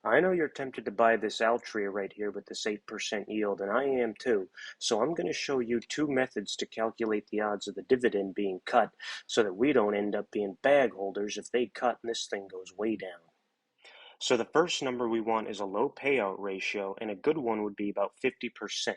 I know you're tempted to buy this Altria right here with this 8% yield, and I am too. So I'm going to show you two methods to calculate the odds of the dividend being cut so that we don't end up being bag holders if they cut and this thing goes way down. So the first number we want is a low payout ratio, and a good one would be about 50%.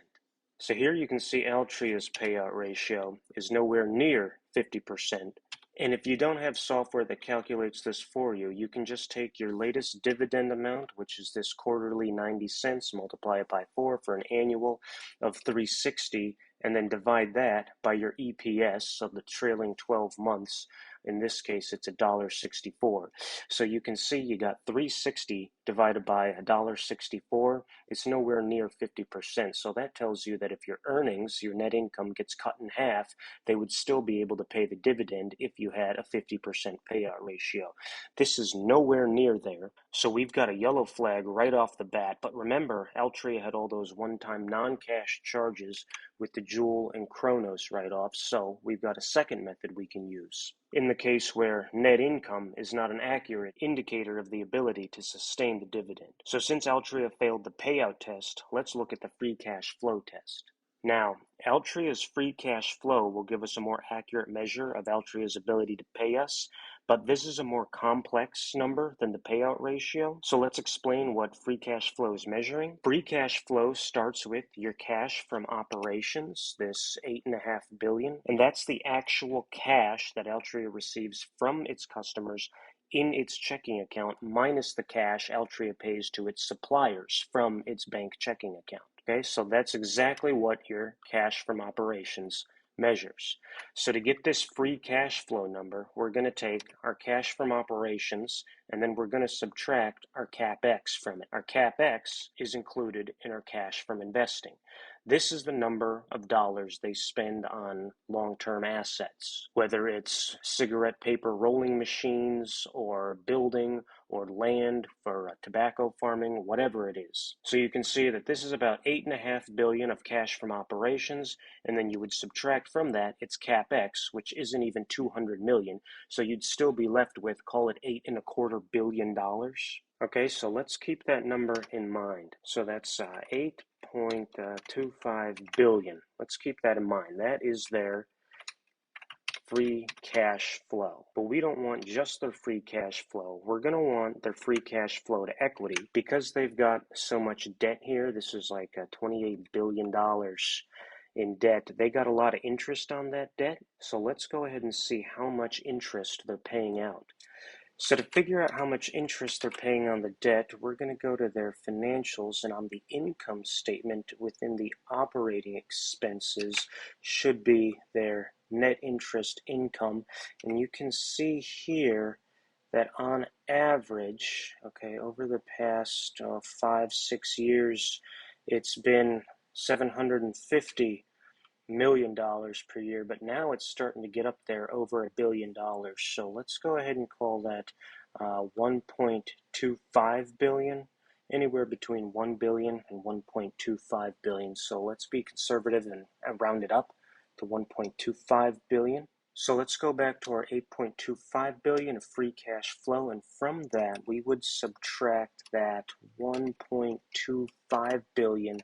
So here you can see Altria's payout ratio is nowhere near 50%. And if you don't have software that calculates this for you, you can just take your latest dividend amount, which is this quarterly 90 cents, multiply it by 4 for an annual of 360, and then divide that by your EPS of the trailing 12 months. In this case, it's $1.64. So you can see you got 360 divided by $1.64. It's nowhere near 50%. So that tells you that if your earnings, your net income gets cut in half, they would still be able to pay the dividend if you had a 50% payout ratio. This is nowhere near there. So we've got a yellow flag right off the bat. But remember, Altria had all those one-time non-cash charges with the Joule and Kronos write-offs. So we've got a second method we can use. In the case where net income is not an accurate indicator of the ability to sustain the dividend. So since Altria failed the payout test, let's look at the free cash flow test. Now, Altria's free cash flow will give us a more accurate measure of Altria's ability to pay us, but this is a more complex number than the payout ratio. So let's explain what free cash flow is measuring. Free cash flow starts with your cash from operations, this $8.5 billion, and that's the actual cash that Altria receives from its customers in its checking account minus the cash Altria pays to its suppliers from its bank checking account. Okay, so that's exactly what your cash from operations measures. So to get this free cash flow number, we're going to take our cash from operations and then we're going to subtract our CapEx from it. Our CapEx is included in our cash from investing. This is the number of dollars they spend on long-term assets, whether it's cigarette paper rolling machines or building or land for tobacco farming, whatever it is. So you can see that this is about $8.5 billion of cash from operations, and then you would subtract from that its CapEx, which isn't even $200 million. So you'd still be left with, call it $8.25 billion. Okay, so let's keep that number in mind. So that's 8.25 billion. Let's keep that in mind. That is their free cash flow. But we don't want just their free cash flow. We're going to want their free cash flow to equity because they've got so much debt here. This is like $28 billion in debt. They got a lot of interest on that debt. So let's go ahead and see how much interest they're paying out. So to figure out how much interest they're paying on the debt, we're going to go to their financials, and on the income statement within the operating expenses should be their net interest income. And you can see here that on average, okay, over the past 5-6 years, it's been $750 million per year, but now it's starting to get up there over $1 billion. So let's go ahead and call that 1.25 billion, anywhere between 1 billion and 1.25 billion. So let's be conservative and round it up to 1.25 billion. So let's go back to our 8.25 billion of free cash flow, and from that we would subtract that 1.25 billion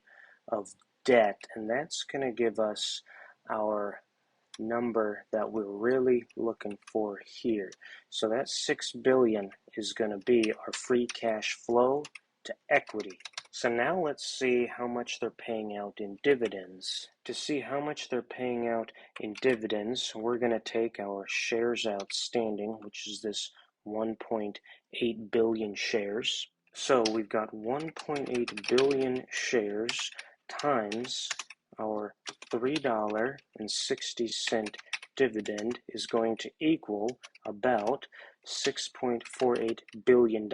of debt, and that's going to give us our number that we're really looking for here. So that 6 billion is going to be our free cash flow to equity. So now let's see how much they're paying out in dividends. To see how much they're paying out in dividends, we're going to take our shares outstanding, which is this 1.8 billion shares. So we've got 1.8 billion shares times our $3.60 dividend is going to equal about $6.48 billion.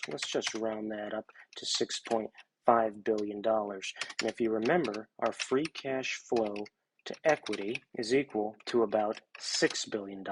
Let's just round that up to $6.5 billion. And if you remember, our free cash flow to equity is equal to about $6 billion.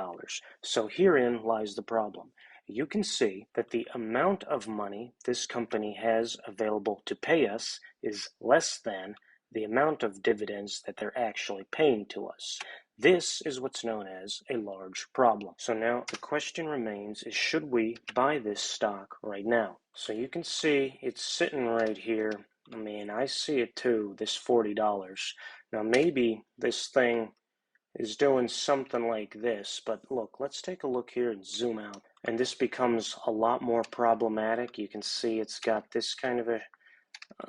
So herein lies the problem. You can see that the amount of money this company has available to pay us is less than the amount of dividends that they're actually paying to us. This is what's known as a large problem. So now the question remains is, should we buy this stock right now? So you can see it's sitting right here. I mean, I see it too, this $40. Now maybe this thing is doing something like this, but look, let's take a look here and zoom out. And this becomes a lot more problematic. You can see it's got this kind of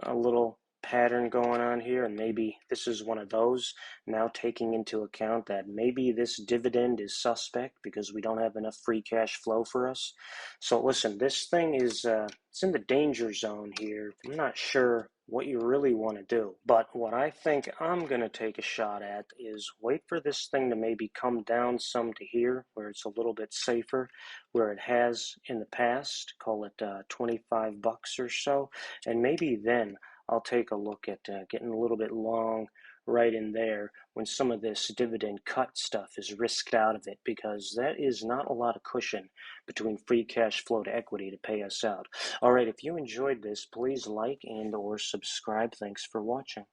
a little pattern going on here, and maybe this is one of those. Now taking into account that maybe this dividend is suspect because we don't have enough free cash flow for us. So listen, this thing is it's in the danger zone here. I'm not sure what you really want to do, but what I think I'm going to take a shot at is wait for this thing to maybe come down some to here where it's a little bit safer, where it has in the past, call it $25 or so, and maybe then I'll take a look at getting a little bit long right in there when some of this dividend cut stuff is risked out of it, because that is not a lot of cushion between free cash flow to equity to pay us out. All right, if you enjoyed this, please like and or subscribe. Thanks for watching.